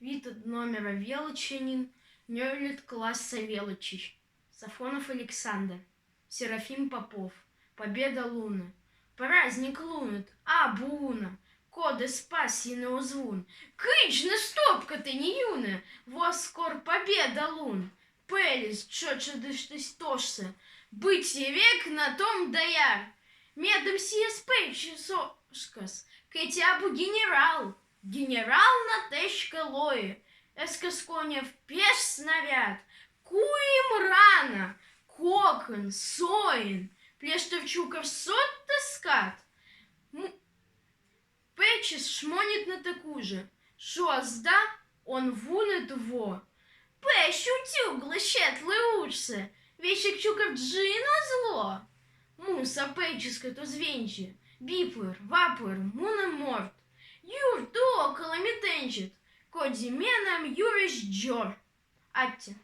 Вид номера Велчанин, Нерлит класса Велочич, Сафонов Александр, Серафим Попов, Победа Луны, праздник лунит, Буна, коды спасі не озвун, Кич, не стопка ти, не юна, воскор победа лун, Пелис, чо чудыштись тошся, бытие век на том даяр, медом сия спейчи сошкас, кетябу генерал, генерал на течка лои, эскасконя в пеш снаряд, куем рано, кокон, соин, Плештовчуков сот таскат, Печис шмонит на таку же, шо зда, он вунет во. Пещ утюг лещетлый учся, вещик чуков джино зло. Муса печиска то звенче, бипер, вапер, муна морт. Юр то около метенчит, коди менам юриш джор. Атте.